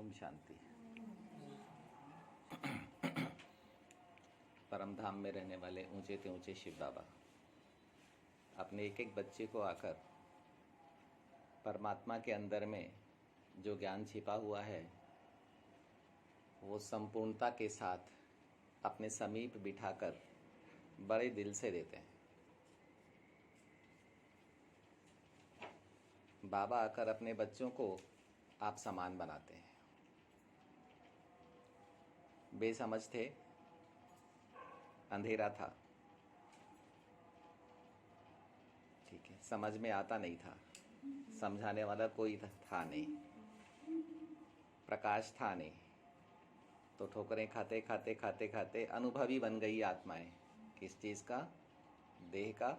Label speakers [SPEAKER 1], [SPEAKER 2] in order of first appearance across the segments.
[SPEAKER 1] ओम शांति। परम धाम में रहने वाले ऊंचे से ऊंचे शिव बाबा अपने एक एक बच्चे को आकर परमात्मा के अंदर में जो ज्ञान छिपा हुआ है वो संपूर्णता के साथ अपने समीप बिठाकर बड़े दिल से देते हैं। बाबा आकर अपने बच्चों को आप समान बनाते हैं। बेसमझ थे, अंधेरा था, ठीक है, समझ में आता नहीं था, समझाने वाला कोई था नहीं, प्रकाश था नहीं, तो ठोकरें खाते खाते खाते खाते अनुभवी बन गई आत्माएं। किस चीज़ का? देह का,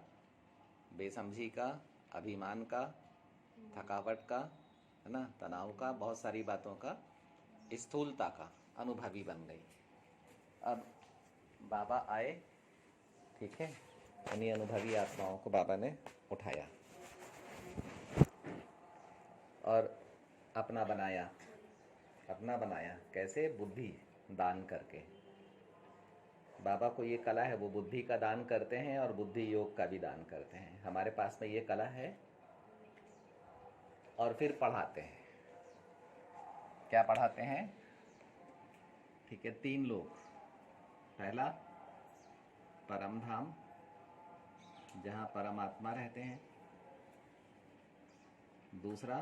[SPEAKER 1] बेसमझी का, अभिमान का, थकावट का, है ना, तनाव का, बहुत सारी बातों का, स्थूलता का अनुभवी बन गई। अब बाबा आए, ठीक है, उन्हीं अनुभवी आत्माओं को बाबा ने उठाया और अपना बनाया। अपना बनाया कैसे? बुद्धि दान करके। बाबा को ये कला है, वो बुद्धि का दान करते हैं और बुद्धि योग का भी दान करते हैं। हमारे पास में ये कला है और फिर पढ़ाते हैं। क्या पढ़ाते हैं? ठीक है, 3 लोग। पहला परम धाम, जहाँ परमात्मा रहते हैं। दूसरा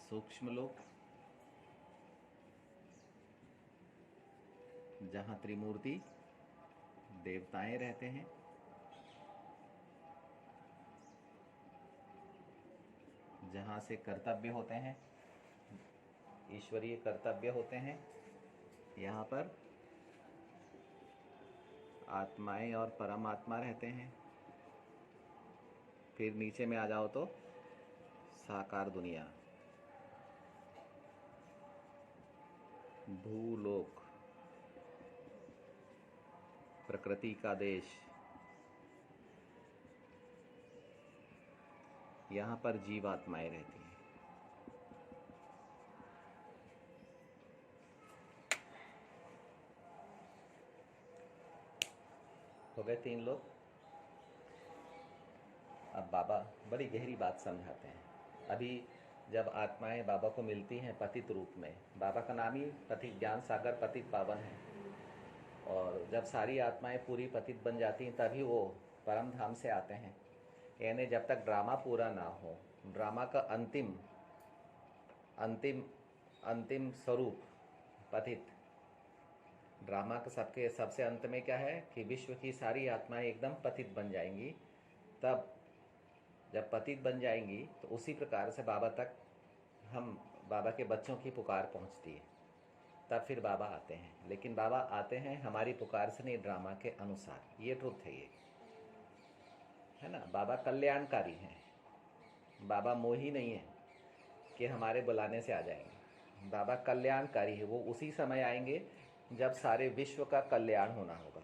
[SPEAKER 1] सूक्ष्म लोक, जहाँ त्रिमूर्ति देवताएं रहते हैं। जहाँ से कर्तव्य होते हैं, ईश्वरीय कर्तव्य होते हैं। यहाँ पर आत्माएं और परमात्मा रहते हैं। फिर नीचे में आ जाओ तो साकार दुनिया, भूलोक, प्रकृति का देश। यहाँ पर जीवात्माएं रहती हैं। हो गए 3 लोग। अब बाबा बड़ी गहरी बात समझाते हैं। अभी जब आत्माएं बाबा को मिलती हैं पतित रूप में, बाबा का नाम ही पतित ज्ञान सागर पतित पावन है, और जब सारी आत्माएं पूरी पतित बन जाती हैं तभी वो परम धाम से आते हैं। यानी जब तक ड्रामा पूरा ना हो, ड्रामा का अंतिम अंतिम अंतिम स्वरूप पतित। ड्रामा का सबसे अंत में क्या है कि विश्व की सारी आत्माएं एकदम पतित बन जाएंगी। तब जब पतित बन जाएंगी तो उसी प्रकार से बाबा तक हम बाबा के बच्चों की पुकार पहुंचती है। तब फिर बाबा आते हैं, लेकिन बाबा आते हैं हमारी पुकार से नहीं, ड्रामा के अनुसार। ये ट्रुथ है, ये है ना। बाबा कल्याणकारी हैं, बाबा मोही नहीं है कि हमारे बुलाने से आ जाएंगे। बाबा कल्याणकारी है, वो उसी समय आएंगे जब सारे विश्व का कल्याण होना होगा,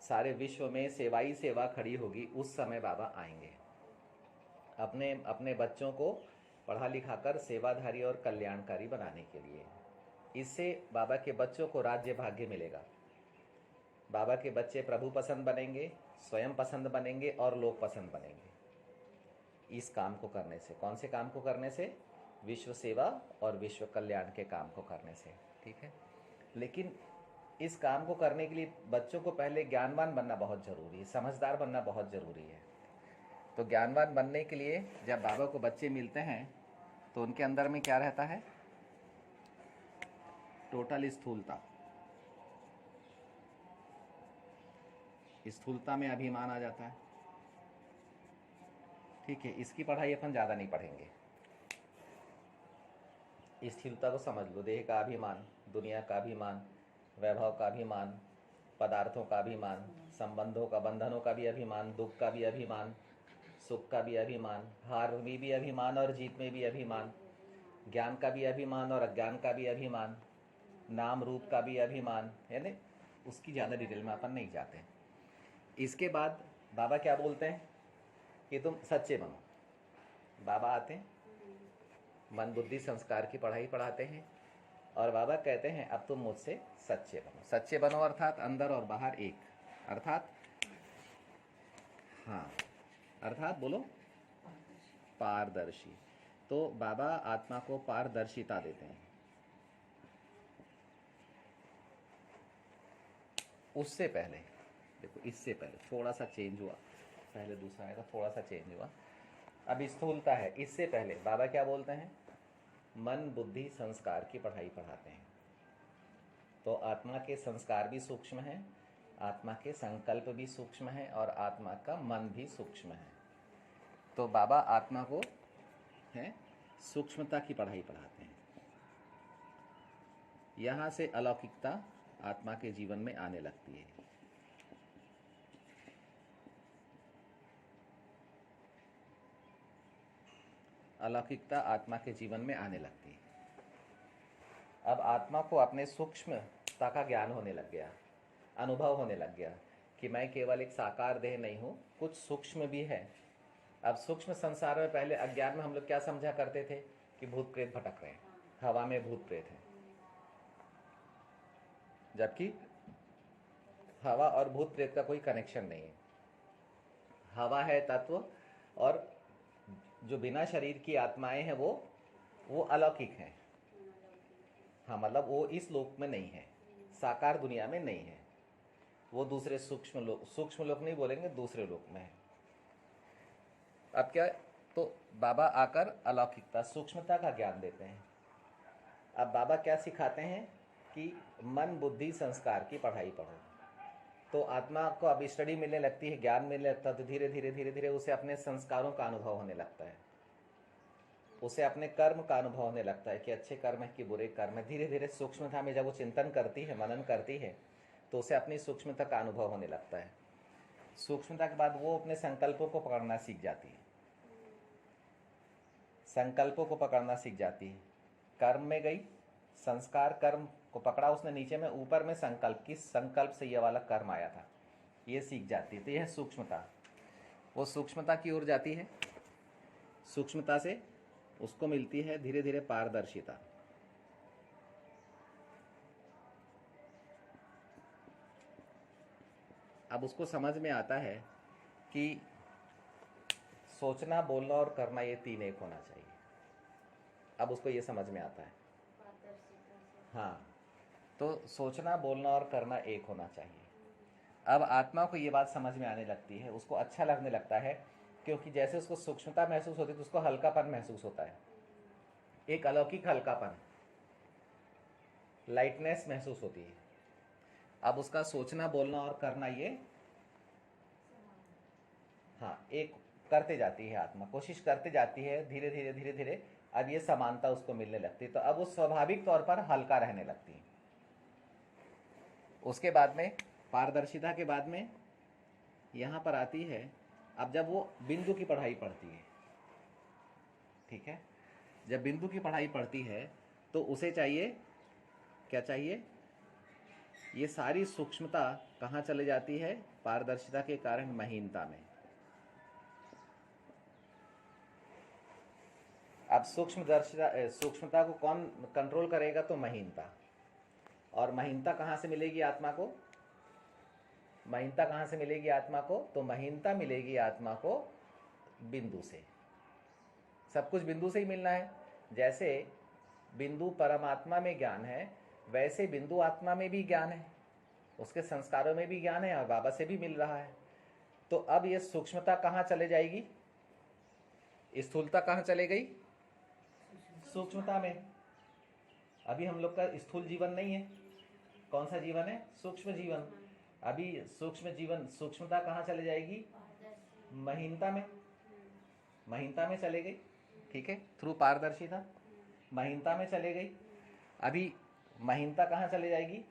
[SPEAKER 1] सारे विश्व में सेवाई सेवा खड़ी होगी, उस समय बाबा आएंगे अपने अपने बच्चों को पढ़ा लिखाकर सेवाधारी और कल्याणकारी बनाने के लिए। इससे बाबा के बच्चों को राज्य भाग्य मिलेगा। बाबा के बच्चे प्रभु पसंद बनेंगे, स्वयं पसंद बनेंगे और लोग पसंद बनेंगे इस काम को करने से। कौन से काम को करने से? विश्व सेवा और विश्व कल्याण के काम को करने से, ठीक है। लेकिन इस काम को करने के लिए बच्चों को पहले ज्ञानवान बनना बहुत ज़रूरी है, समझदार बनना बहुत ज़रूरी है। तो ज्ञानवान बनने के लिए जब बाबा को बच्चे मिलते हैं तो उनके अंदर में क्या रहता है? टोटल स्थूलता। स्थूलता में अभिमान आ जाता है, ठीक है। इसकी पढ़ाई अपन ज़्यादा नहीं पढ़ेंगे। स्थूलता को समझ लो। देह का अभिमान, दुनिया का अभिमान, वैभव का अभिमान, पदार्थों का अभिमान, संबंधों का, बंधनों का भी अभिमान, दुख का भी अभिमान, सुख का भी अभिमान, हार में भी अभिमान और जीत में भी अभिमान, ज्ञान का भी अभिमान और अज्ञान का भी अभिमान, नाम रूप का भी अभिमान, है ना। उसकी ज़्यादा डिटेल में अपन नहीं जाते। इसके बाद बाबा क्या बोलते हैं कि तुम सच्चे बनो। बाबा आते हैं, मन बुद्धि संस्कार की पढ़ाई पढ़ाते हैं और बाबा कहते हैं अब तुम मुझसे सच्चे बनो। सच्चे बनो अर्थात अंदर और बाहर एक, अर्थात हाँ, अर्थात बोलो पारदर्शी। तो बाबा आत्मा को पारदर्शिता देते हैं। उससे पहले देखो, इससे पहले थोड़ा सा चेंज हुआ, पहले दूसरा आएगा, थोड़ा सा चेंज हुआ, अब स्थूलता है। इससे पहले बाबा क्या बोलते हैं? मन बुद्धि संस्कार की पढ़ाई पढ़ाते हैं। तो आत्मा के संस्कार भी सूक्ष्म हैं, आत्मा के संकल्प भी सूक्ष्म हैं और आत्मा का मन भी सूक्ष्म है। तो बाबा आत्मा को है सूक्ष्मता की पढ़ाई पढ़ाते हैं। यहाँ से अलौकिकता आत्मा के जीवन में आने लगती है। अलौकिकता आत्मा के जीवन में आने लगती है। अब आत्मा को अपने सूक्ष्मता का ज्ञान होने लग गया, अनुभव होने लग गया कि मैं केवल एक साकार देह नहीं हूँ, कुछ सूक्ष्म भी है। अब सूक्ष्म संसार में पहले अज्ञान में हम लोग क्या समझा करते थे कि भूत प्रेत भटक रहे हैं, हवा में भूत प्रेत है, जबकि हवा और भूत प्रेत का कोई कनेक्शन नहीं है। हवा है तत्व, और जो बिना शरीर की आत्माएं हैं वो अलौकिक हैं। हाँ, मतलब वो इस लोक में नहीं है, साकार दुनिया में नहीं है, वो दूसरे सूक्ष्म लोक नहीं बोलेंगे, दूसरे लोक में है। अब क्या, तो बाबा आकर अलौकिकता सूक्ष्मता का ज्ञान देते हैं। अब बाबा क्या सिखाते हैं कि मन बुद्धि संस्कार की पढ़ाई पढ़ो। तो आत्मा को अब स्टडी मिलने लगती है, ज्ञान मिलने लगता है, तो धीरे धीरे धीरे धीरे उसे अपने संस्कारों का अनुभव होने लगता है, उसे अपने कर्म का अनुभव होने लगता है कि अच्छे कर्म है कि बुरे कर्म है। धीरे धीरे सूक्ष्मता में जब वो चिंतन करती है, मनन करती है, तो उसे अपनी सूक्ष्मता का अनुभव होने लगता है। सूक्ष्मता के बाद वो अपने संकल्पों को पकड़ना सीख जाती है, संकल्पों को पकड़ना सीख जाती है। कर्म में गई, संस्कार कर्म को पकड़ा उसने नीचे में, ऊपर में संकल्प, किस संकल्प से ये वाला कर्म आया था, ये सीख जाती है। तो यह सूक्ष्मता, वो सूक्ष्मता की ओर जाती है। सूक्ष्मता से उसको मिलती है धीरे धीरे पारदर्शिता। अब उसको समझ में आता है कि सोचना, बोलना और करना ये तीन एक होना चाहिए। अब उसको ये समझ में आता है, हाँ, तो सोचना बोलना और करना एक होना चाहिए। अब आत्मा को ये बात समझ में आने लगती है, उसको अच्छा लगने लगता है, क्योंकि जैसे उसको सूक्ष्मता महसूस होती है तो उसको हल्कापन महसूस होता है, एक अलौकिक हल्कापन, लाइटनेस महसूस होती है। अब उसका सोचना बोलना और करना ये हाँ एक करते जाती है, आत्मा कोशिश करते जाती है, धीरे धीरे धीरे धीरे अब ये समानता उसको मिलने लगती है। तो अब वो स्वाभाविक तौर पर हल्का रहने लगती है। उसके बाद में पारदर्शिता के बाद में यहाँ पर आती है, अब जब वो बिंदु की पढ़ाई पढ़ती है, ठीक है, जब बिंदु की पढ़ाई पढ़ती है तो उसे चाहिए, क्या चाहिए, ये सारी सूक्ष्मता कहाँ चले जाती है? पारदर्शिता के कारण महीनता में। अब सूक्ष्मता को कौन कंट्रोल करेगा? तो महीनता। और महीनता कहाँ से मिलेगी आत्मा को? महीनता कहाँ से मिलेगी आत्मा को? तो महीनता मिलेगी आत्मा को बिंदु से। सब कुछ बिंदु से ही मिलना है। जैसे बिंदु परमात्मा में ज्ञान है, वैसे बिंदु आत्मा में भी ज्ञान है, उसके संस्कारों में भी ज्ञान है और बाबा से भी मिल रहा है। तो अब ये सूक्ष्मता कहाँ चले जाएगी? स्थूलता कहाँ चले गई? सूक्ष्मता में। अभी हम लोग का स्थूल जीवन नहीं है, कौन सा जीवन है? सूक्ष्म जीवन। अभी सूक्ष्म जीवन, सूक्ष्मता कहाँ चले जाएगी? महीनता में। महीनता में चले गई, ठीक है, थ्रू पारदर्शिता महीनता में चले गई। अभी महीनता कहाँ चले जाएगी?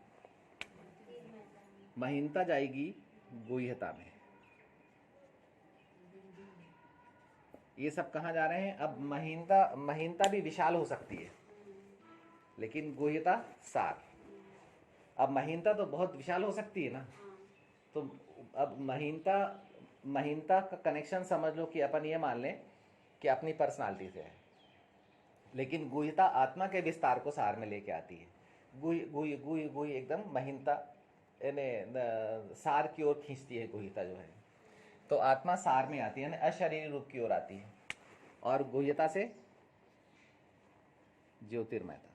[SPEAKER 1] महीनता जाएगी गुह्यता में। ये सब कहाँ जा रहे हैं? अब महीनता भी विशाल हो सकती है, लेकिन गुह्यता सार। अब महीनता तो बहुत विशाल हो सकती है ना, तो अब महीनता का कनेक्शन समझ लो कि अपन ये मान लें कि अपनी पर्सनालिटी से है। लेकिन गुह्यता आत्मा के विस्तार को सार में लेके आती है। गुह्य गुह्य गुह्य गुह्य एकदम महीनता यानी सार की ओर खींचती है गुह्यता जो है। तो आत्मा सार में आती है यानी अशरीरी रूप की ओर आती है, और गुह्यता से ज्योतिर्मयता।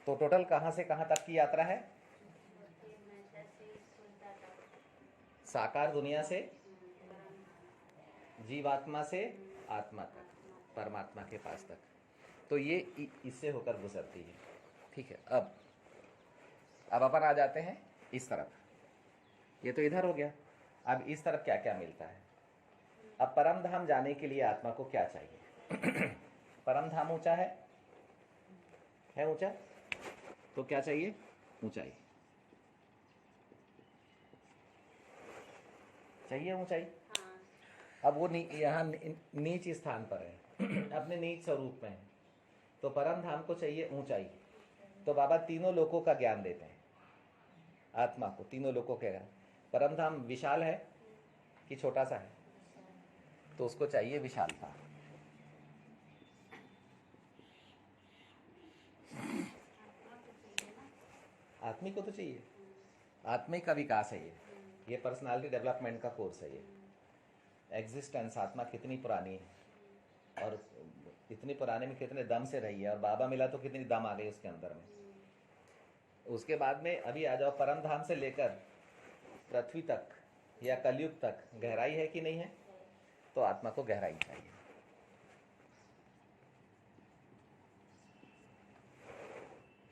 [SPEAKER 1] तो टोटल कहां से कहां तक की यात्रा है? साकार दुनिया से जीवात्मा से आत्मा तक, परमात्मा के पास तक। तो ये इससे होकर गुजरती है। ठीक है, अब अपन आ जाते हैं इस तरफ। ये तो इधर हो गया। अब इस तरफ क्या क्या मिलता है? अब परम धाम जाने के लिए आत्मा को क्या चाहिए? परम धाम ऊंचा है ऊंचा, तो क्या चाहिए? ऊंचाई चाहिए, ऊंचाई। अब वो यहाँ नीच स्थान पर है अपने नीच स्वरूप में है, तो परम धाम को चाहिए ऊंचाई। तो बाबा तीनों लोकों का ज्ञान देते हैं आत्मा को, तीनों लोकों के ज्ञान। परम धाम विशाल है कि छोटा सा है? तो उसको चाहिए विशालता। आत्मिक को तो चाहिए, आत्मिक का विकास है ये पर्सनालिटी डेवलपमेंट का कोर्स है ये। एग्जिस्टेंस, आत्मा कितनी पुरानी है और इतनी पुराने में कितने दम से रही है, और बाबा मिला तो कितनी दम आ गई उसके अंदर में। उसके बाद में अभी आ जाओ, परम धाम से लेकर पृथ्वी तक या कलयुग तक गहराई है कि नहीं है? तो आत्मा को गहराई चाहिए।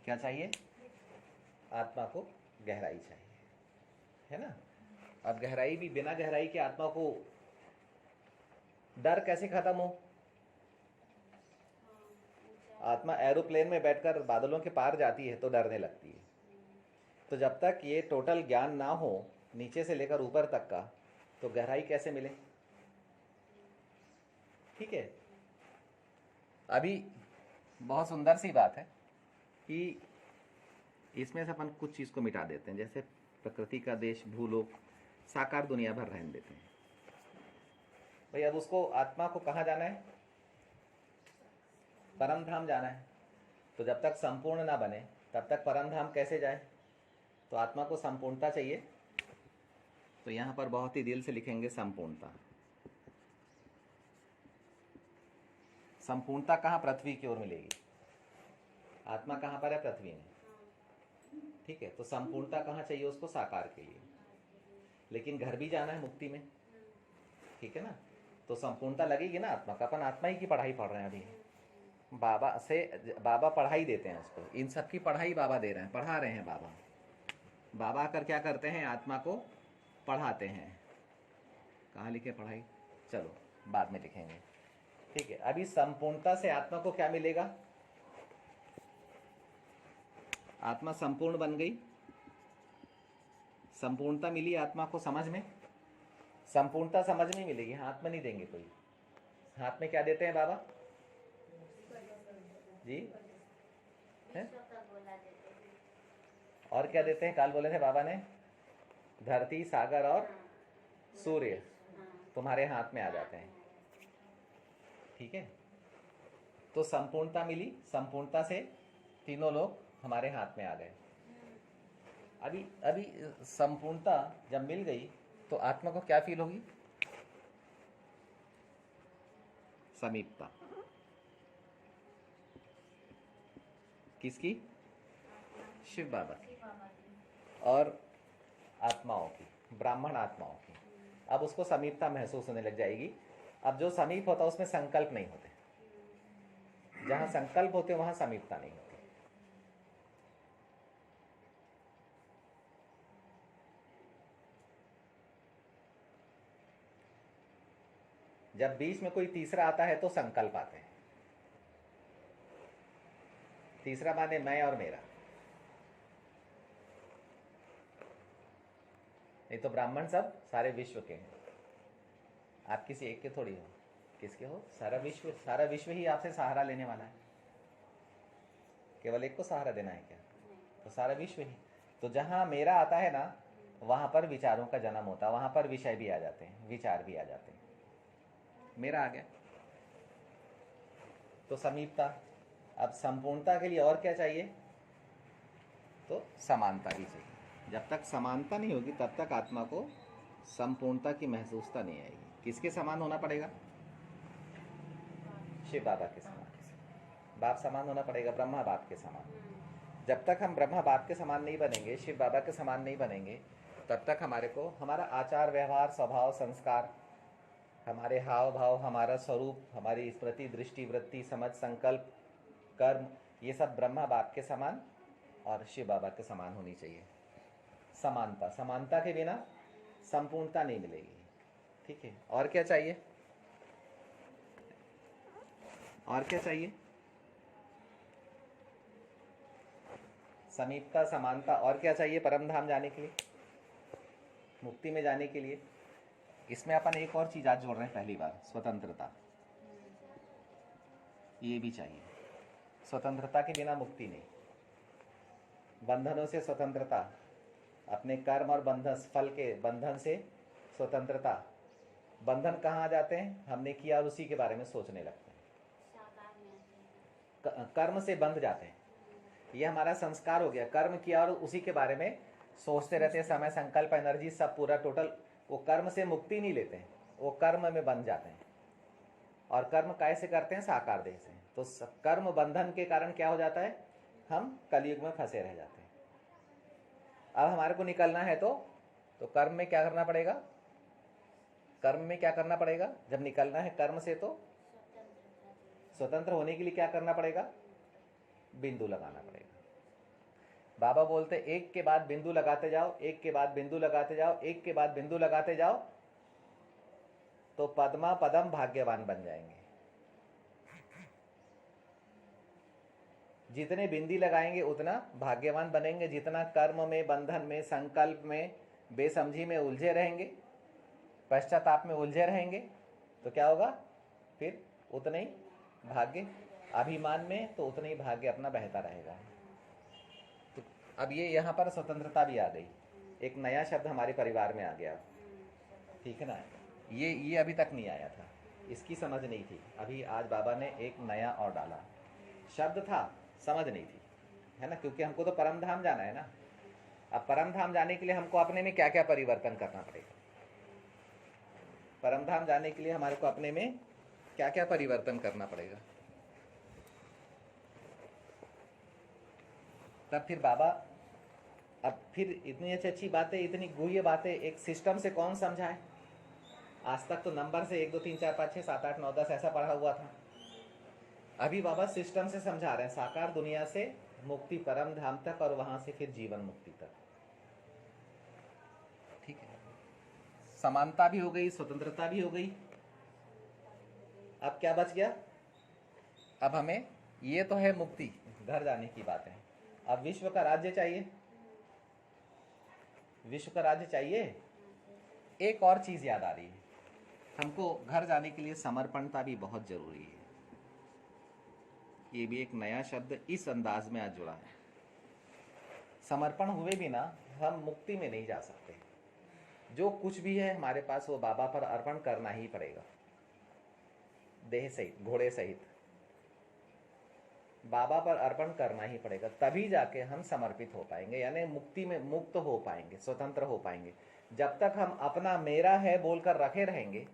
[SPEAKER 1] क्या चाहिए? आत्मा को गहराई चाहिए, है ना। अब गहराई भी, बिना गहराई के आत्मा को डर कैसे खत्म हो? आत्मा एरोप्लेन में बैठकर बादलों के पार जाती है तो डरने लगती है। तो जब तक ये टोटल ज्ञान ना हो नीचे से लेकर ऊपर तक का, तो गहराई कैसे मिले? ठीक है। अभी बहुत सुंदर सी बात है कि इसमें से अपन कुछ चीज को मिटा देते हैं, जैसे प्रकृति का देश, भूलोक, साकार दुनिया भर रहने देते हैं। भाई अब उसको, आत्मा को कहाँ जाना है? परम धाम जाना है। तो जब तक संपूर्ण ना बने तब तक परम धाम कैसे जाए? तो आत्मा को संपूर्णता चाहिए। तो यहां पर बहुत ही दिल से लिखेंगे संपूर्णता। संपूर्णता कहाँ? पृथ्वी की ओर मिलेगी। आत्मा कहाँ पर है? पृथ्वी में। ठीक है, तो संपूर्णता कहाँ चाहिए उसको? साकार के लिए। लेकिन घर भी जाना है मुक्ति में, ठीक है ना। तो संपूर्णता लगेगी ना आत्मा का। अपन आत्मा ही की पढ़ाई पढ़ रहे हैं अभी, बाबा से, बाबा पढ़ाई देते हैं उसको। इन सब की पढ़ाई बाबा दे रहे हैं, पढ़ा रहे हैं बाबा। बाबा आकर क्या करते हैं? आत्मा को पढ़ाते हैं। कहाँ लिखे पढ़ाई? चलो बाद में लिखेंगे, ठीक है। अभी संपूर्णता से आत्मा को क्या मिलेगा? आत्मा संपूर्ण बन गई, संपूर्णता मिली आत्मा को समझ में। संपूर्णता समझ में मिलेगी, हाथ में नहीं देंगे कोई। हाथ में क्या देते हैं बाबा जी? है? और क्या देते हैं? काल बोले थे बाबा ने, धरती, सागर और सूर्य तुम्हारे हाथ में आ जाते हैं, ठीक है। तो संपूर्णता मिली, संपूर्णता से तीनों लोग हमारे हाथ में आ गए। अभी संपूर्णता जब मिल गई तो आत्मा को क्या फील होगी? समीपता। किसकी? शिव बाबा की और आत्माओं की, ब्राह्मण आत्माओं की। अब उसको समीपता महसूस होने लग जाएगी। अब जो समीप होता है उसमें संकल्प नहीं होते, जहां संकल्प होते वहां समीपता नहीं होती। जब बीच में कोई तीसरा आता है तो संकल्प आते हैं। तीसरा माने मैं और मेरा। नहीं तो ब्राह्मण सब सारे विश्व के हैं, आप किसी एक के थोड़ी हो। किसके हो? सारा विश्व। सारा विश्व ही आपसे सहारा लेने वाला है। केवल एक को सहारा देना है क्या? तो सारा विश्व ही। तो जहां मेरा आता है ना, वहाँ पर विचारों का जन्म होता है, वहाँ पर विषय भी आ जाते हैं, विचार भी आ जाते हैं। मेरा आ गया। तो समीपता। अब संपूर्णता के लिए और क्या चाहिए? तो समानता भी चाहिए। जब तक समानता नहीं होगी तब तक आत्मा को संपूर्णता की महसूसता नहीं आएगी। किसके समान होना पड़ेगा? शिव बाबा के समान। बाप समान होना पड़ेगा, ब्रह्मा बाप के समान। जब तक हम ब्रह्मा बाप के समान नहीं बनेंगे, शिव बाबा के समान नहीं बनेंगे, तब तक हमारे को हमारा आचार व्यवहार स्वभाव संस्कार, हमारे हाव भाव, हमारा स्वरूप, हमारी स्मृति दृष्टि वृत्ति समझ संकल्प कर्म, ये सब ब्रह्मा बाप के समान और शिव बाबा के समान होनी चाहिए। समानता, समानता के बिना संपूर्णता नहीं मिलेगी। ठीक है, और क्या चाहिए? और क्या चाहिए? समीपता समानता, और क्या चाहिए परम धाम जाने के लिए, मुक्ति में जाने के लिए? इसमें अपन एक और चीज आज जोड़ रहे हैं पहली बार, स्वतंत्रता। ये भी चाहिए। स्वतंत्रता के बिना मुक्ति नहीं। बंधनों से स्वतंत्रता, अपने कर्म और बंधन फल के बंधन से स्वतंत्रता। बंधन कहाँ आ जाते हैं? हमने किया और उसी के बारे में सोचने लगते हैं। कर्म से बंध जाते हैं, ये हमारा संस्कार हो गया। कर्म किया और उसी के बारे में सोचते रहते हैं, समय संकल्प एनर्जी सब पूरा टोटल। वो कर्म से मुक्ति नहीं लेते हैं, वो कर्म में बंध जाते हैं। और कर्म कैसे करते हैं? साकार देह से। तो कर्म बंधन के कारण क्या हो जाता है? हम कलयुग में फंसे रह जाते हैं। अब हमारे को निकलना है तो कर्म में क्या करना पड़ेगा? कर्म में क्या करना पड़ेगा? जब निकलना है कर्म से तो स्वतंत्र होने के लिए क्या करना पड़ेगा? बिंदु लगाना पड़ेगा। बाबा बोलते एक के बाद बिंदु लगाते जाओ, एक के बाद बिंदु लगाते जाओ, एक के बाद बिंदु लगाते जाओ, तो पद्मा पदम भाग्यवान बन जाएंगे। जितने बिंदी लगाएंगे उतना भाग्यवान बनेंगे। जितना कर्म में बंधन में संकल्प में बेसमझी में उलझे रहेंगे, पश्चाताप में उलझे रहेंगे, तो क्या होगा? फिर उतना ही भाग्य, अभिमान में तो उतना ही भाग्य अपना बहता रहेगा। तो अब ये यहाँ पर स्वतंत्रता भी आ गई, एक नया शब्द हमारे परिवार में आ गया। ठीक है ना? ये अभी तक नहीं आया था, इसकी समझ नहीं थी। अभी आज बाबा ने एक नया और डाला। शब्द था, समझ नहीं थी, है ना? क्योंकि हमको तो परम धाम जाना है ना। अब परम धाम जाने के लिए हमको अपने में क्या क्या परिवर्तन करना पड़ेगा? परम धाम जाने के लिए हमारे को अपने में क्या क्या परिवर्तन करना पड़ेगा? तब फिर बाबा, अब फिर इतनी अच्छी अच्छी बातें, इतनी गुह्य बातें एक सिस्टम से कौन समझाए? आज तक तो नंबर से 1 2 3 4 5 6 7 8 9 10 ऐसा पढ़ा हुआ था। अभी बाबा सिस्टम से समझा रहे हैं, साकार दुनिया से मुक्ति परम धाम तक और वहां से फिर जीवन मुक्ति तक। ठीक है, समानता भी हो गई, स्वतंत्रता भी हो गई। अब क्या बच गया? अब हमें, ये तो है मुक्ति, घर जाने की बात है। अब विश्व का राज्य चाहिए। विश्व का राज्य चाहिए। एक और चीज याद आ रही है हमको, घर जाने के लिए समर्पणता भी बहुत जरूरी है। ये भी एक नया शब्द इस अंदाज में आज जुड़ा है। समर्पण हुए बिना हम मुक्ति में नहीं जा सकते। जो कुछ भी है हमारे पास वो बाबा पर अर्पण करना ही पड़ेगा, देह सहित, घोड़े सहित बाबा पर अर्पण करना ही पड़ेगा। तभी जाके हम समर्पित हो पाएंगे, यानी मुक्ति में मुक्त हो पाएंगे, स्वतंत्र हो पाएंगे। जब तक हम अपना मेरा है बोलकर रखे रहेंगे,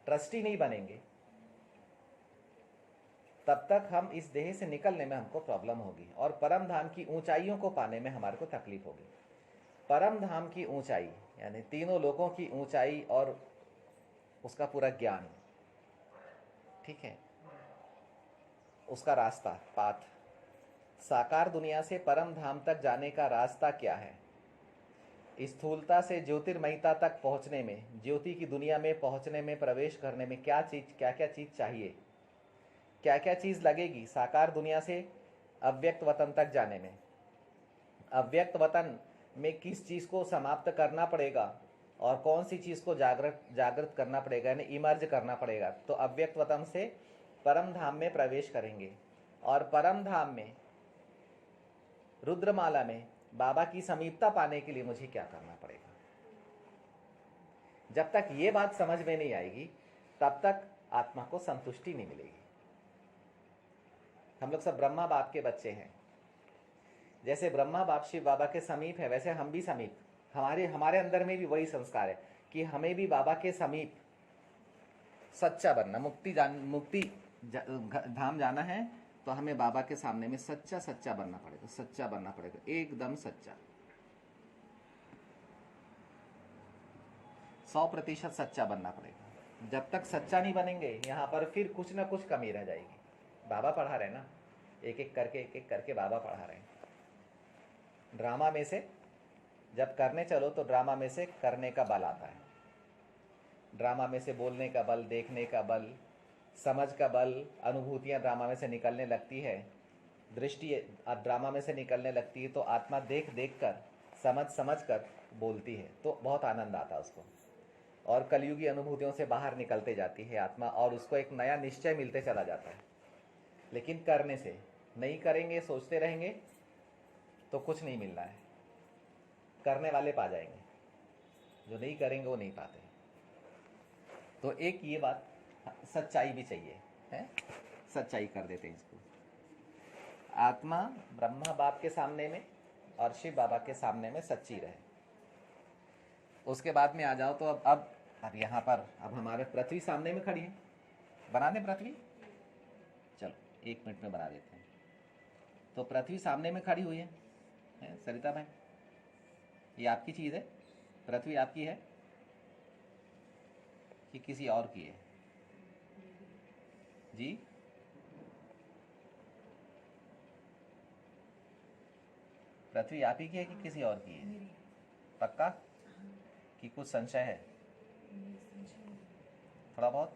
[SPEAKER 1] ट्रस्टी नहीं बनेंगे, तब तक हम इस देह से निकलने में हमको प्रॉब्लम होगी और परम धाम की ऊंचाइयों को पाने में हमारे को तकलीफ होगी। परम धाम की ऊंचाई यानी तीनों लोकों की ऊंचाई और उसका पूरा ज्ञान, ठीक है, उसका रास्ता, पाथ। साकार दुनिया से परम धाम तक जाने का रास्ता क्या है? स्थूलता से ज्योतिर्मयता तक पहुंचने में, ज्योति की दुनिया में पहुंचने में, प्रवेश करने में क्या क्या चीज चाहिए, क्या क्या चीज लगेगी? साकार दुनिया से अव्यक्त वतन तक जाने में, अव्यक्त वतन में किस चीज को समाप्त करना पड़ेगा और कौन सी चीज को जागृत करना पड़ेगा, यानी इमर्ज करना पड़ेगा। तो अव्यक्त वतन से परम धाम में प्रवेश करेंगे और परम धाम में रुद्रमाला में बाबा की समीपता पाने के लिए मुझे क्या करना पड़ेगा। जब तक ये बात समझ में नहीं आएगी तब तक आत्मा को संतुष्टि नहीं मिलेगी। हम लोग सब ब्रह्मा बाप के बच्चे हैं। जैसे ब्रह्मा बाप शिव बाबा के समीप है, वैसे हम भी समीप, हमारे अंदर में भी वही संस्कार है कि हमें भी बाबा के समीप सच्चा बनना, मुक्ति धाम जाना है तो हमें बाबा के सामने में सच्चा बनना पड़ेगा, सच्चा बनना पड़ेगा, एकदम सच्चा, 100% सच्चा बनना पड़ेगा। जब तक सच्चा नहीं बनेंगे यहाँ पर फिर कुछ ना कुछ कमी रह जाएगी। बाबा पढ़ा रहे ना, एक एक करके बाबा पढ़ा रहे हैं। ड्रामा में से जब करने चलो तो ड्रामा में से करने का बल आता है। ड्रामा में से बोलने का बल, देखने का बल, समझ का बल, अनुभूतियाँ ड्रामा में से निकलने लगती है, दृष्टि ड्रामा में से निकलने लगती है, तो आत्मा देख देख कर, समझ कर बोलती है, तो बहुत आनंद आता है उसको। और कलयुगी अनुभूतियों से बाहर निकलते जाती है आत्मा और उसको एक नया निश्चय मिलते चला जाता है। लेकिन करने से, नहीं करेंगे, सोचते रहेंगे तो कुछ नहीं मिलना है। करने वाले पा जाएंगे, जो नहीं करेंगे वो नहीं पाते। तो एक ये बात, सच्चाई भी चाहिए है, सच्चाई कर देते हैं इसको। आत्मा ब्रह्मा बाप के सामने में और शिव बाबा के सामने में सच्ची रहे। उसके बाद में आ जाओ तो अब यहाँ पर अब हमारे पृथ्वी सामने में खड़ी है। बना दें पृथ्वी, चलो 1 मिनट में बना देते हैं। तो पृथ्वी सामने में खड़ी हुई है सरिता भाई, ये आपकी चीज़ है, पृथ्वी आपकी है कि किसी और की है जी? पृथ्वी आप ही की है कि किसी और की है? पक्का कि कुछ संशय है? थोड़ा बहुत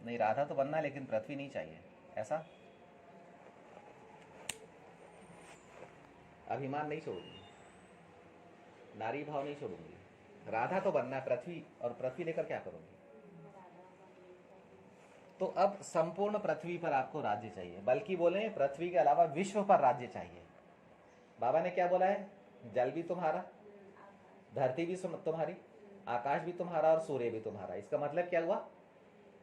[SPEAKER 1] नहीं, राधा तो बनना लेकिन पृथ्वी नहीं चाहिए, ऐसा? अभिमान नहीं छोड़ूंगी, नारी भाव नहीं छोड़ूंगी, राधा तो बनना है पृथ्वी, और पृथ्वी लेकर क्या करूंगी? तो अब संपूर्ण पृथ्वी पर आपको राज्य चाहिए, बल्कि बोले पृथ्वी के अलावा विश्व पर राज्य चाहिए। बाबा ने क्या बोला है? जल भी तुम्हारा, धरती भी तुम्हारी, आकाश भी तुम्हारा और सूर्य भी तुम्हारा। इसका मतलब क्या हुआ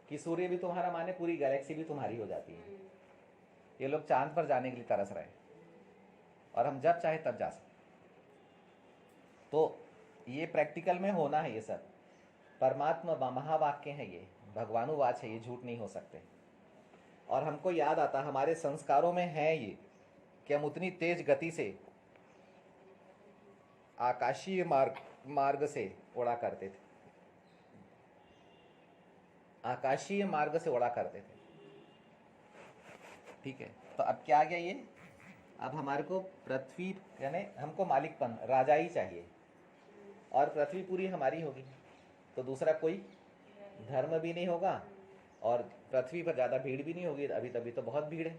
[SPEAKER 1] कि सूर्य भी तुम्हारा माने पूरी गैलेक्सी भी तुम्हारी हो जाती है। ये लोग चांद पर जाने के लिए तरस रहे हैं और हम जब चाहे तब जा सकते। तो ये प्रैक्टिकल में होना है। ये सब परमात्मा महावाक्य है, ये भगवानुवाच है, ये झूठ नहीं हो सकते। और हमको याद आता, हमारे संस्कारों में है ये कि हम उतनी तेज गति से आकाशीय मार्ग से उड़ा करते थे, आकाशीय मार्ग से उड़ा करते थे। ठीक है, तो अब क्या आ गया ये? अब हमारे को पृथ्वी यानी हमको मालिकपन, राजाई चाहिए, और पृथ्वी पूरी हमारी होगी तो दूसरा कोई धर्म भी नहीं होगा और पृथ्वी पर ज़्यादा भीड़ भी नहीं होगी। अभी तभी तो बहुत भीड़ है,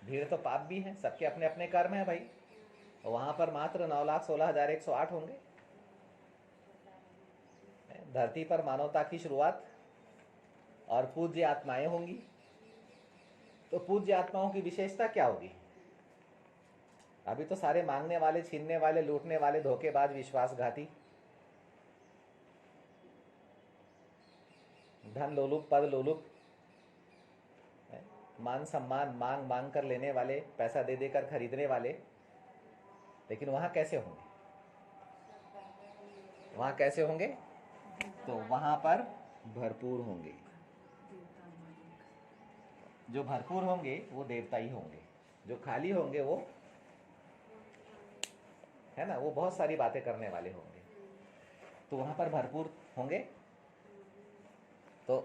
[SPEAKER 1] भीड़ तो पाप भी है, सबके अपने अपने कर्म है भाई। वहाँ पर मात्र 9,16,108 होंगे। धरती पर मानवता की शुरुआत और पूज्य आत्माएं होंगी। तो पूज्य आत्माओं की विशेषता क्या होगी? अभी तो सारे मांगने वाले, छीनने वाले, लूटने वाले, धोखेबाज, विश्वासघाती, धन लोलुप, पद लोलुप, मान सम्मान मांग मांग कर लेने वाले, पैसा दे देकर खरीदने वाले। लेकिन वहां कैसे होंगे? वहां कैसे होंगे? तो वहां पर भरपूर होंगे। जो भरपूर होंगे वो देवता ही होंगे, जो खाली होंगे वो है ना, वो बहुत सारी बातें करने वाले होंगे। तो वहां पर भरपूर होंगे। तो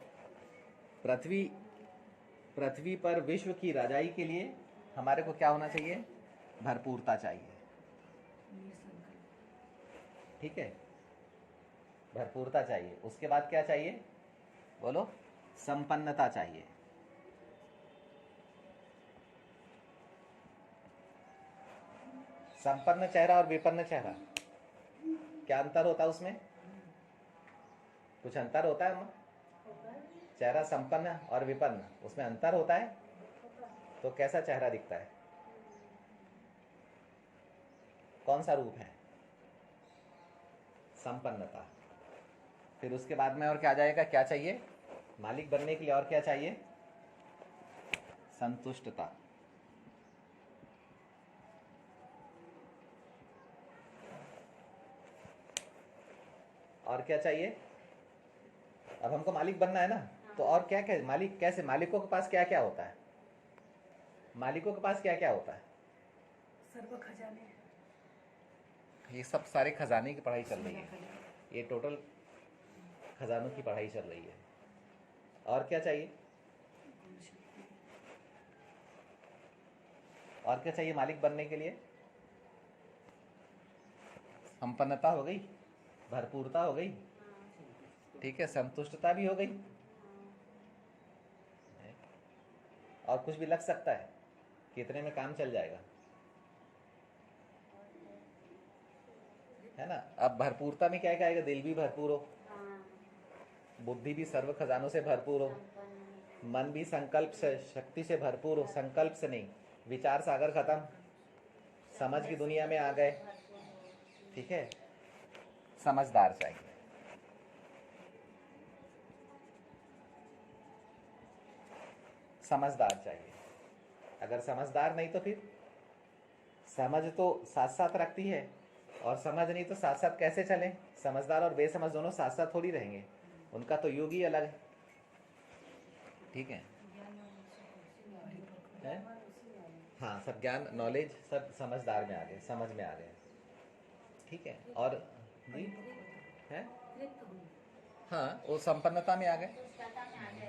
[SPEAKER 1] पृथ्वी पर विश्व की राजाई के लिए हमारे को क्या होना चाहिए? भरपूरता चाहिए। ठीक है, भरपूरता चाहिए। उसके बाद क्या चाहिए? बोलो। संपन्नता चाहिए। संपन्न चेहरा और विपन्न चेहरा, क्या अंतर होता है उसमें? कुछ अंतर होता है अम्मा? चेहरा संपन्न और विपन्न, उसमें अंतर होता है। तो कैसा चेहरा दिखता है? कौन सा रूप है? संपन्नता। फिर उसके बाद में और क्या आ जाएगा? क्या चाहिए मालिक बनने के लिए? और क्या चाहिए? संतुष्टता। और क्या चाहिए? अब हमको मालिक बनना है ना, तो और क्या क्या मालिक कैसे? मालिकों के पास क्या क्या होता है? मालिकों के पास क्या क्या होता है?
[SPEAKER 2] सर्व खजाने।
[SPEAKER 1] ये सब सारे खजाने की पढ़ाई चल रही है, ये टोटल खजानों की पढ़ाई चल रही है। और क्या चाहिए? और क्या चाहिए मालिक बनने के लिए? संपन्नता हो गई, भरपूरता हो गई, ठीक है, संतुष्टता भी हो गई। और कुछ भी लग सकता है, कितने में काम चल जाएगा, है ना? अब भरपूरता में क्या क्या आएगा? दिल भी भरपूर हो, बुद्धि भी सर्व खजानों से भरपूर हो, मन भी संकल्प से शक्ति से भरपूर हो, संकल्प से नहीं, विचार सागर खत्म, समझ की दुनिया में आ गए, ठीक है। समझदार चाहिए, समझदार चाहिए। अगर समझदार नहीं तो फिर समझ तो साथ साथ रखती है, और समझ नहीं तो साथ साथ कैसे चलें? समझदार और बेसमझ दोनों साथ साथ थोड़ी रहेंगे, उनका तो युग ही अलग है, ठीक है? हाँ, सब ज्ञान नॉलेज सब समझदार में आ गए, समझ में आ गए, ठीक है। और जी है, हाँ, वो संपन्नता में आ गए,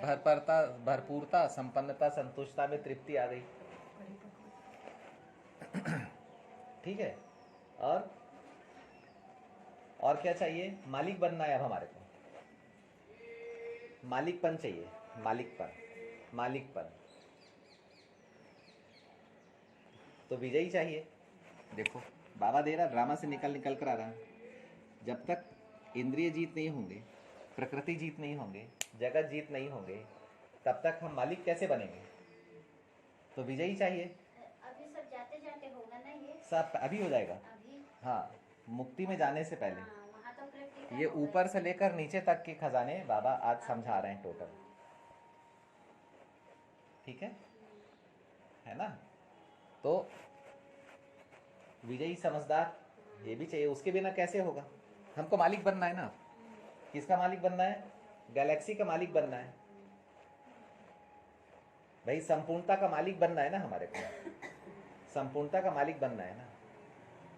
[SPEAKER 1] भरपूरता, भरपूरता, संपन्नता, संतुष्टता में तृप्ति आ गई, ठीक है। और क्या चाहिए? मालिक बनना है अब हमारे को, मालिकपन चाहिए, मालिकपन, मालिकपन। तो विजयी चाहिए। देखो बाबा दे रहा, ड्रामा से निकल निकल कर आ रहा। जब तक इंद्रिय जीत नहीं होंगे, प्रकृति जीत नहीं होंगे, जगत जीत नहीं होंगे, तब तक हम मालिक कैसे बनेंगे? तो विजयी चाहिए।
[SPEAKER 3] अभी सब जाते जाते होगा ना, ये
[SPEAKER 1] सब अभी हो जाएगा
[SPEAKER 3] अभी।
[SPEAKER 1] हाँ, मुक्ति में जाने से पहले।
[SPEAKER 3] हाँ, वहाँ तो प्रैक्टिकल
[SPEAKER 1] ये
[SPEAKER 3] होगा
[SPEAKER 1] ऊपर
[SPEAKER 3] ही।
[SPEAKER 1] से लेकर नीचे तक के खजाने बाबा आज समझा रहे हैं टोटल, ठीक है ना? तो विजयी समझदार ये भी चाहिए, उसके बिना कैसे होगा? हमको मालिक बनना है ना। किसका मालिक बनना है? गैलेक्सी का मालिक बनना है भाई, संपूर्णता का मालिक बनना है ना हमारे को, संपूर्णता का मालिक बनना है ना,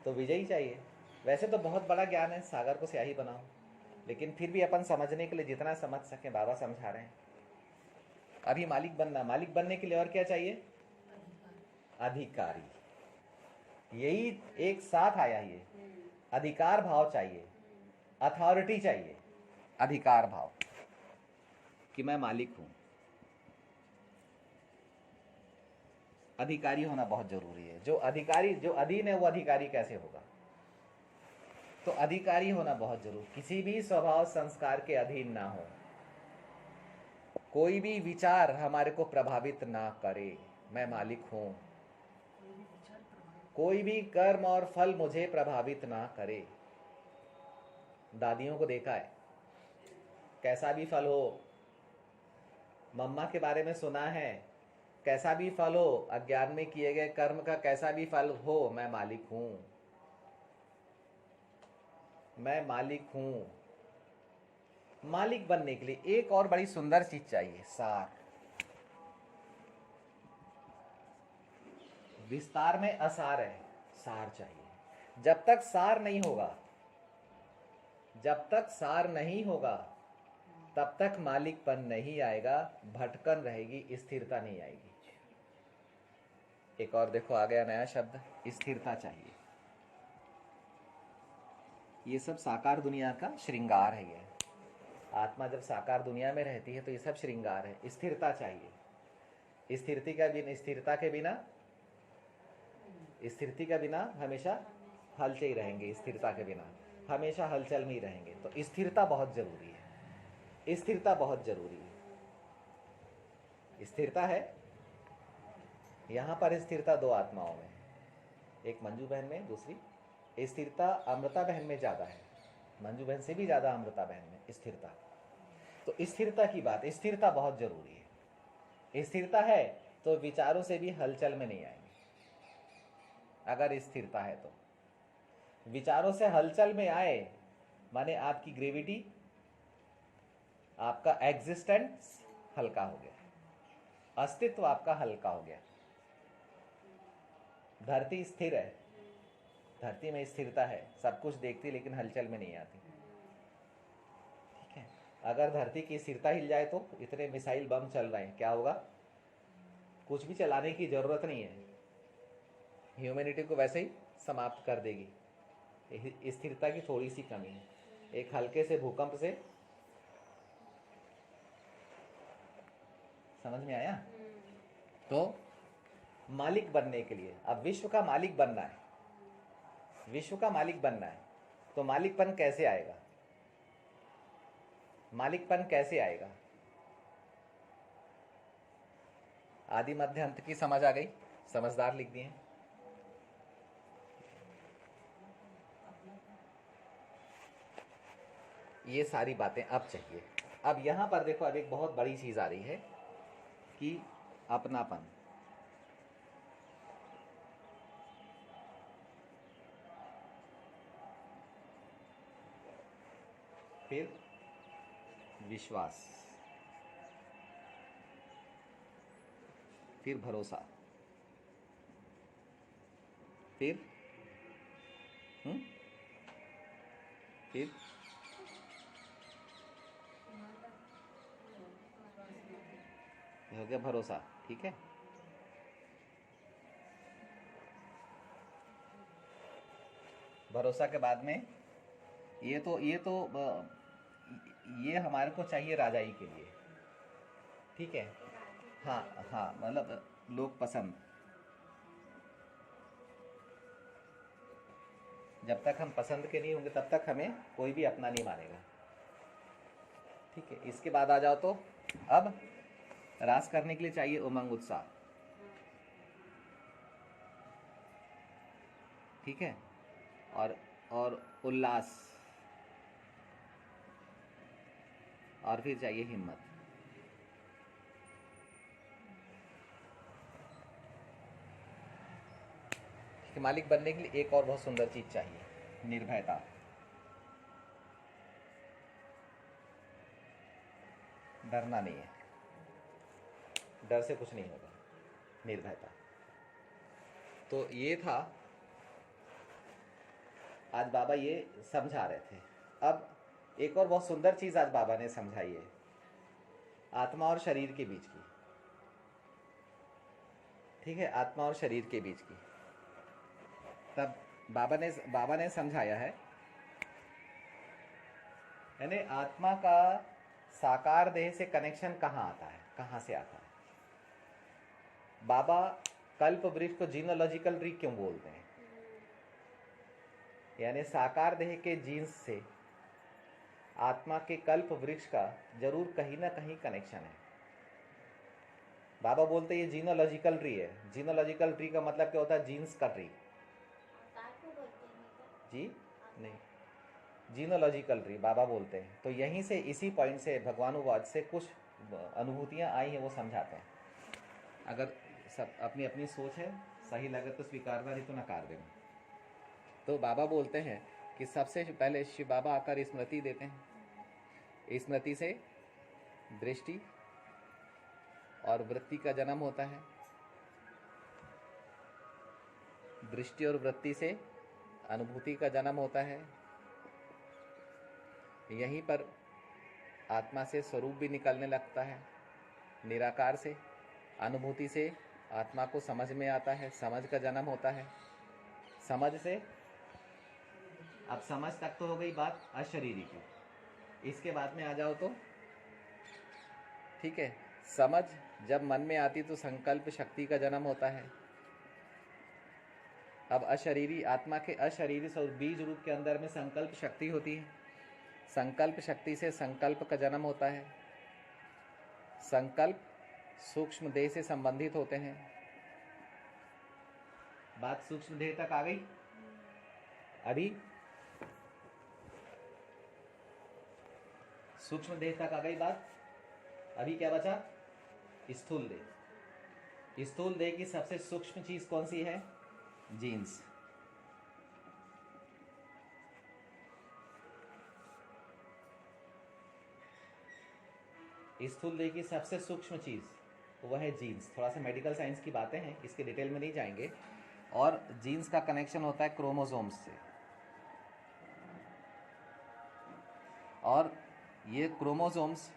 [SPEAKER 1] तो विजयी चाहिए। वैसे तो बहुत बड़ा ज्ञान है, सागर को स्याही बनाओ, लेकिन फिर भी अपन समझने के लिए जितना समझ सके बाबा समझा रहे हैं। अभी मालिक बनना, मालिक बनने के लिए और क्या चाहिए? अधिकारी। यही एक साथ आया, ये अधिकार भाव चाहिए, अथॉरिटी चाहिए, अधिकार भाव कि मैं मालिक हूं। अधिकारी होना बहुत जरूरी है। जो अधिकारी, जो अधीन है वो अधिकारी कैसे होगा? तो अधिकारी होना बहुत जरूरी, किसी भी स्वभाव संस्कार के अधीन ना हो, कोई भी विचार हमारे को प्रभावित ना करे, मैं मालिक हूं। कोई भी कर्म और फल मुझे प्रभावित ना करे। दादियों को देखा है, कैसा भी फल हो, मम्मा के बारे में सुना है, कैसा भी फल हो, अज्ञान में किए गए कर्म का कैसा भी फल हो, मैं मालिक हूं, मैं मालिक हूं। मालिक बनने के लिए एक और बड़ी सुंदर चीज चाहिए, सार। विस्तार में असार है, सार चाहिए। जब तक सार नहीं होगा, जब तक सार नहीं होगा, तब तक मालिकपन नहीं आएगा, भटकन रहेगी, स्थिरता नहीं आएगी। एक और देखो आ गया नया शब्द, स्थिरता चाहिए। ये सब साकार दुनिया का श्रृंगार है। ये आत्मा जब साकार दुनिया में रहती है तो ये सब श्रृंगार है। स्थिरता चाहिए। स्थिरता के बिना हमेशा हलचल ही रहेंगे, स्थिरता के बिना हमेशा हलचल में ही रहेंगे। तो स्थिरता बहुत जरूरी है, स्थिरता बहुत जरूरी है। स्थिरता है यहाँ पर, स्थिरता दो आत्माओं में, एक मंजू बहन में, दूसरी स्थिरता अमृता बहन में ज़्यादा है, मंजू बहन से भी ज़्यादा अमृता बहन में स्थिरता। तो स्थिरता की बात, स्थिरता बहुत जरूरी है। स्थिरता है तो विचारों से भी हलचल में नहीं आएंगे। अगर स्थिरता है तो विचारों से हलचल में आए माने आपकी ग्रेविटी, आपका एग्जिस्टेंस हल्का हो गया, अस्तित्व आपका हल्का हो गया। धरती स्थिर है, धरती में स्थिरता है, सब कुछ देखती लेकिन हलचल में नहीं आती। ठीक है, अगर धरती की स्थिरता हिल जाए तो इतने मिसाइल बम चल रहे हैं, क्या होगा? कुछ भी चलाने की जरूरत नहीं है, ह्यूमैनिटी को वैसे ही समाप्त कर देगी। स्थिरता की थोड़ी सी कमी है। एक हल्के से भूकंप से, समझ में आया? तो मालिक बनने के लिए, अब विश्व का मालिक बनना है, विश्व का मालिक बनना है, तो मालिकपन कैसे आएगा? मालिकपन कैसे आएगा? आदि मध्य अंत की समझ आ गई? समझदार लिख दिए। ये सारी बातें अब चाहिए। अब यहां पर देखो, अब एक बहुत बड़ी चीज आ रही है कि अपनापन। फिर विश्वास, फिर भरोसा, फिर फिर हो गया भरोसा। ठीक है, भरोसा के बाद में ये हमारे को चाहिए राजाई के लिए। ठीक है, हाँ हाँ, मतलब लोग पसंद। जब तक हम पसंद के नहीं होंगे तब तक हमें कोई भी अपना नहीं मानेगा। ठीक है, इसके बाद आ जाओ तो अब रास करने के लिए चाहिए उमंग उत्साह। ठीक है, और उल्लास, और फिर चाहिए हिम्मत। मालिक बनने के लिए एक और बहुत सुंदर चीज चाहिए, निर्भयता। डरना नहीं है, डर से कुछ नहीं होगा, निर्भयता। तो ये था, आज बाबा ये समझा रहे थे। अब एक और बहुत सुंदर चीज आज बाबा ने समझाई है, आत्मा और शरीर के बीच की। ठीक है, आत्मा और शरीर के बीच की। तब बाबा ने समझाया है, यानी आत्मा का साकार देह से कनेक्शन कहाँ आता है, कहाँ से आता है? बाबा कल्प वृक्ष को जीनोलॉजिकल ट्री क्यों बोलते हैं? यानी साकार देह के जीन्स से आत्मा के कल्प वृक्ष का जरूर कहीं ना कहीं कनेक्शन है। बाबा बोलते हैं ये जीनोलॉजिकल ट्री है। जीनोलॉजिकल ट्री का मतलब क्या होता है? जीन्स का ट्री। जी नहीं, जीनोलॉजिकल ट्री बाबा बोलते हैं। तो यहीं से, इसी पॉइंट से, भगवानुवाद से कुछ अनुभूतियां आई हैं, वो समझाते हैं। अगर सब अपनी अपनी सोच है, सही लगे तो स्वीकारना, नहीं तो नकार देना। तो बाबा बोलते हैं कि सबसे पहले शिव बाबा आकर स्मृति देते हैं। स्मृति से दृष्टि और वृत्ति का जन्म होता है, दृष्टि और वृत्ति से अनुभूति का जन्म होता है। यहीं पर आत्मा से स्वरूप भी निकलने लगता है, निराकार से। अनुभूति से आत्मा को समझ में आता है, समझ का जन्म होता है। समझ से, अब समझ तक तो हो गई बात अशरीरी की। इसके बाद में आ जाओ तो, ठीक है, समझ जब मन में आती तो संकल्प शक्ति का जन्म होता है। अब अशरीरी, आत्मा के अशरीरी स्वरूप बीज रूप के अंदर में संकल्प शक्ति होती है। संकल्प शक्ति से संकल्प का जन्म होता है। संकल्प सूक्ष्म देह से संबंधित होते हैं। बात सूक्ष्म देह तक आ गई? अभी सूक्ष्म देह तक आ गई बात। अभी क्या बचा? स्थूल देह। स्थूल देह की सबसे सूक्ष्म चीज कौन सी है? जीन्स। स्थूल देह की सबसे सूक्ष्म चीज वह है जीन्स। थोड़ा सा मेडिकल साइंस की बातें हैं, इसके डिटेल में नहीं जाएंगे। और जीन्स का कनेक्शन होता है क्रोमोसोम्स से, और ये क्रोमोसोम्स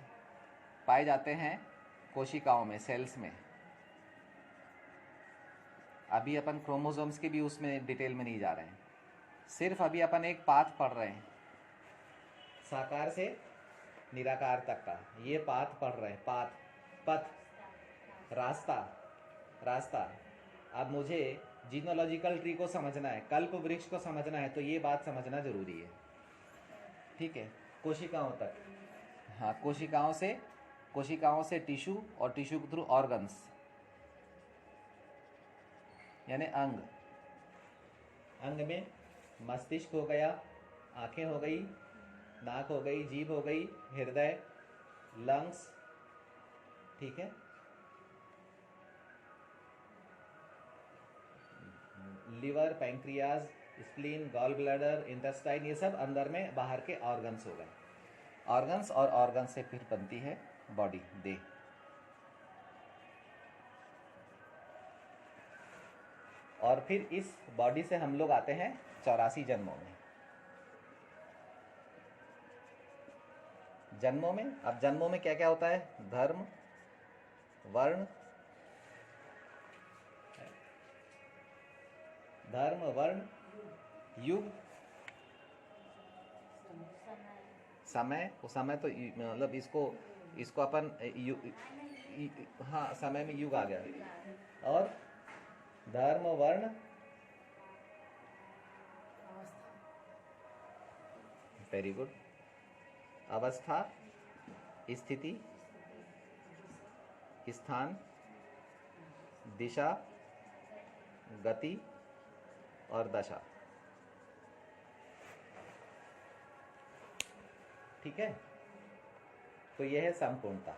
[SPEAKER 1] पाए जाते हैं कोशिकाओं में, सेल्स में। अभी अपन क्रोमोसोम्स के भी उसमें डिटेल में नहीं जा रहे हैं, सिर्फ अभी अपन एक पाथ पढ़ रहे हैं, साकार से निराकार तक का ये पाथ पढ़ रहे हैं। पाथ, पथ, रास्ता, रास्ता। अब मुझे जीनोलॉजिकल ट्री को समझना है, कल्प वृक्ष को समझना है, तो ये बात समझना जरूरी है। ठीक है, कोशिकाओं तक। हाँ, कोशिकाओं से टिश्यू, और टिश्यू के थ्रू ऑर्गन्स, यानी अंग। अंग में मस्तिष्क हो गया, आंखें हो गई, नाक हो गई, जीभ हो गई, हृदय, लंग्स। ठीक है, liver, pancreas, spleen, gall bladder, intestine, ये सब अंदर में बाहर के ऑर्गन्स हो गए। ऑर्गन्स, और ऑर्गन से फिर बनती है बॉडी, देह। और फिर इस बॉडी से हम लोग आते हैं 84 जन्मों में। जन्मों में, अब जन्मों में क्या क्या होता है? धर्म, वर्ण, युग, समय। वो समय तो मतलब इसको अपन हाँ, समय में युग आ गया। और धर्म, वर्ण, वेरी गुड, अवस्था, स्थिति, स्थान, दिशा, गति और दशा। ठीक है, तो यह है संपूर्णता।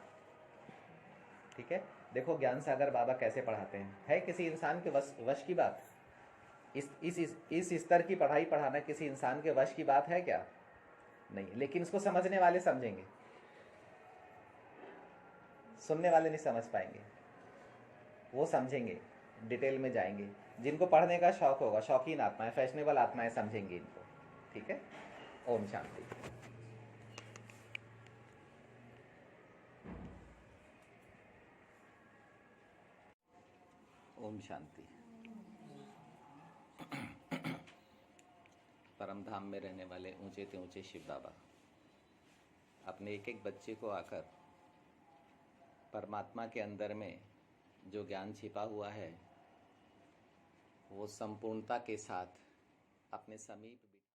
[SPEAKER 1] ठीक है, देखो ज्ञान सागर बाबा कैसे पढ़ाते हैं। है किसी इंसान के वश की बात? इस स्तर की पढ़ाई पढ़ाना किसी इंसान के वश की बात है क्या? नहीं, लेकिन इसको समझने वाले समझेंगे, सुनने वाले नहीं समझ पाएंगे। वो समझेंगे, डिटेल में जाएंगे। जिनको पढ़ने का शौक होगा, शौकीन आत्माएं, फैशनेबल आत्माएं समझेंगे इनको। ठीक है, ओम शांति। ओम शांति। परम धाम में रहने वाले ऊंचे से ऊंचे शिव बाबा अपने एक एक बच्चे को आकर परमात्मा के अंदर में जो ज्ञान छिपा हुआ है वो संपूर्णता के साथ अपने समीप